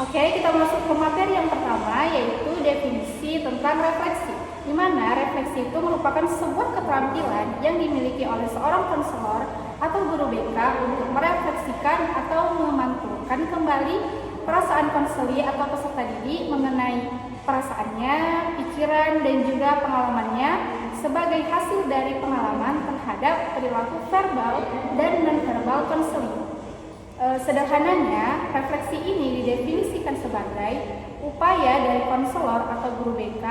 Oke, kita masuk ke materi yang pertama, yaitu definisi tentang refleksi. Di mana refleksi itu merupakan sebuah keterampilan yang dimiliki oleh seorang konselor atau guru BK untuk merefleksikan atau memantulkan kembali perasaan konseli atau peserta didik mengenai perasaannya, pikiran, dan juga pengalamannya sebagai hasil dari pengalaman terhadap perilaku verbal dan non-verbal konseling. Sederhananya, refleksi ini didefinisikan sebagai upaya dari konselor atau guru BK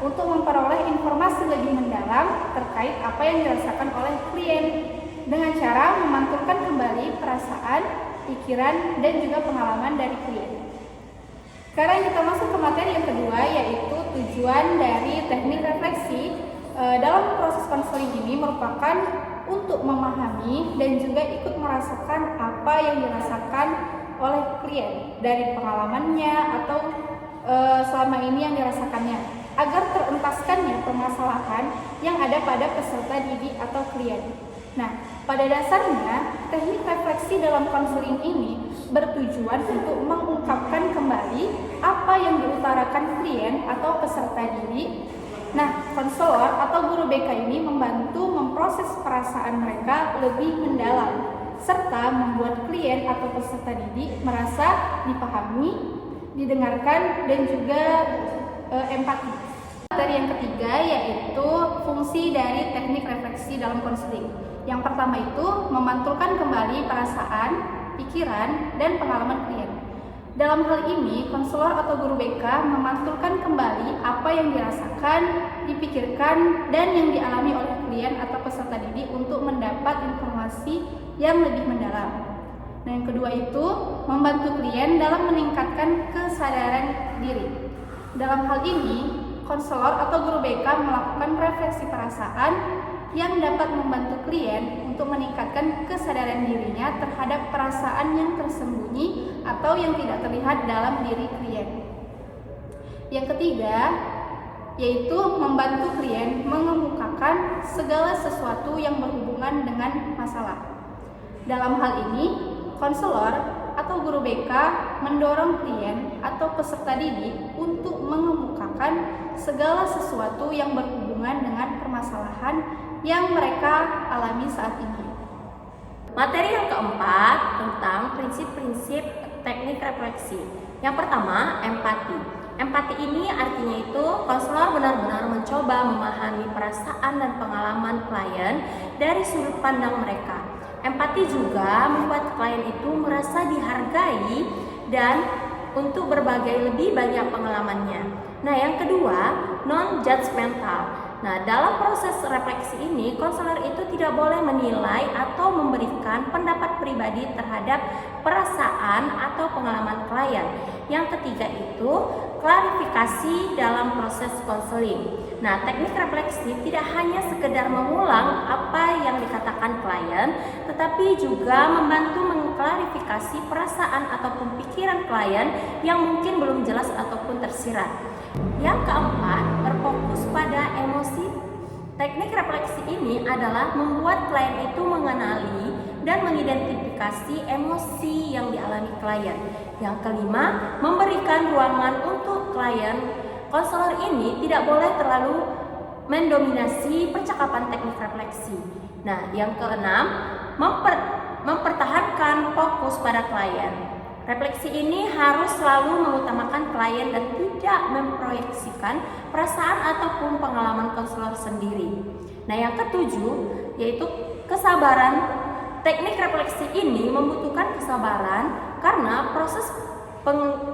untuk memperoleh informasi lebih mendalam terkait apa yang dirasakan oleh klien dengan cara memantulkan kembali perasaan, pikiran, dan juga pengalaman dari klien. Sekarang kita masuk ke materi yang kedua, yaitu tujuan dari teknik refleksi. Dalam proses konseling ini merupakan untuk memahami dan juga ikut merasakan apa yang dirasakan oleh klien dari pengalamannya atau selama ini yang dirasakannya, agar terentaskannya permasalahan yang ada pada peserta didik atau klien. Nah, pada dasarnya teknik refleksi dalam konseling ini bertujuan untuk mengungkapkan kembali apa yang diutarakan klien atau peserta didik. Nah, konselor atau guru BK ini membantu memproses perasaan mereka lebih mendalam, serta membuat klien atau peserta didik merasa dipahami, didengarkan, dan juga empati. Materi yang ketiga yaitu fungsi dari teknik refleksi dalam konseling. Yang pertama itu memantulkan kembali perasaan, pikiran, dan pengalaman klien. Dalam hal ini, konselor atau guru BK memantulkan kembali apa yang dirasakan, dipikirkan, dan yang dialami oleh klien atau peserta didik untuk mendapat informasi yang lebih mendalam. Nah, yang kedua itu membantu klien dalam meningkatkan kesadaran diri. Dalam hal ini, konselor atau guru BK melakukan refleksi perasaan yang dapat membantu klien untuk meningkatkan kesadaran dirinya terhadap perasaan yang tersembunyi atau yang tidak terlihat dalam diri klien. Yang ketiga, yaitu membantu klien mengemukakan segala sesuatu yang berhubungan dengan masalah. Dalam hal ini, konselor atau guru BK mendorong klien atau peserta didik untuk mengemukakan segala sesuatu yang berhubungan dengan permasalahan yang mereka alami saat ini. Materi yang keempat tentang prinsip-prinsip teknik refleksi. Yang pertama, empati. Empati ini artinya itu konselor benar-benar mencoba memahami perasaan dan pengalaman klien dari sudut pandang mereka. Empati juga membuat klien itu merasa dihargai dan untuk berbagai lebih banyak pengalamannya. Nah, yang kedua, non-judgmental. Nah, dalam proses refleksi ini, konselor itu tidak boleh menilai atau memberikan pendapat pribadi terhadap perasaan atau pengalaman klien. Yang ketiga itu, klarifikasi dalam proses konseling. Nah, teknik refleksi tidak hanya sekedar mengulang apa yang dikatakan klien, tetapi juga membantu mengklarifikasi perasaan ataupun pikiran klien yang mungkin belum jelas ataupun tersirat. Yang keempat, berfokus pada emosi. Teknik refleksi ini adalah membuat klien itu mengenali dan mengidentifikasi emosi yang dialami klien. Yang kelima, memberikan ruangan untuk klien. Konselor ini tidak boleh terlalu mendominasi percakapan teknik refleksi. Nah, yang keenam, mempertahankan fokus pada klien. Refleksi ini harus selalu mengutamakan klien dan tidak memproyeksikan perasaan ataupun pengalaman konselor sendiri. Nah, yang ketujuh yaitu kesabaran. Teknik refleksi ini membutuhkan kesabaran karena proses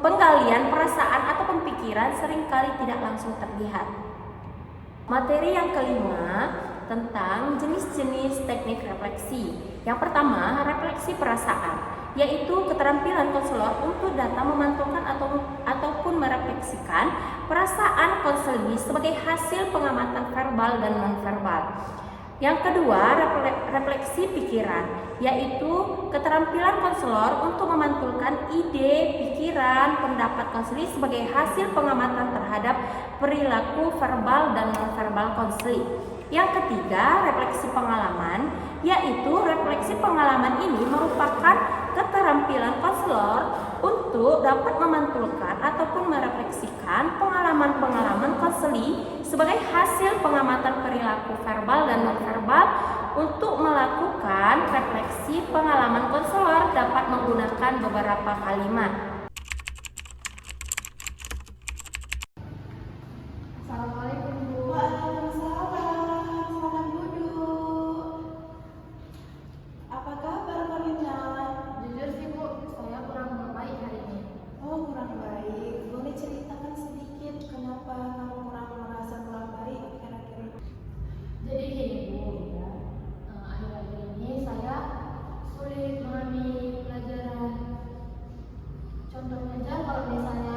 penggalian perasaan atau pikiran seringkali tidak langsung terlihat. Materi yang kelima tentang jenis-jenis teknik refleksi. Yang pertama, refleksi perasaan, yaitu keterampilan konselor untuk datang memantulkan ataupun merefleksikan perasaan konseli sebagai hasil pengamatan verbal dan non-verbal. Yang kedua, refleksi pikiran, yaitu keterampilan konselor untuk memantulkan ide, pikiran, pendapat konseli sebagai hasil pengamatan terhadap perilaku verbal dan non-verbal konseli. Yang ketiga, refleksi pengalaman, yaitu refleksi pengalaman ini merupakan keterampilan konselor untuk dapat memantulkan ataupun merefleksikan pengalaman-pengalaman konseling sebagai hasil pengamatan perilaku verbal dan nonverbal. Untuk melakukan refleksi pengalaman konselor dapat menggunakan beberapa kalimat. Assalamualaikum Bu. Waalaikumsalam, selamat duduk. Apa kabar Karina? Jujur sih Bu, saya kurang baik hari ini. Oh, kurang baik. Boleh ceritakan sedikit kenapa kamu merasa kurang baik akhir-akhir ini? Jadi gini Bu, ya. Akhir-akhir ini saya sulit memahami pelajaran. Contohnya aja kalau misalnya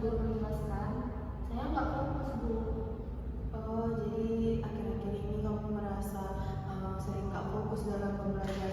guru menjelaskan, saya nggak fokus Bu. Oh, jadi akhir-akhir ini kamu merasa sering gak fokus dalam pembelajaran.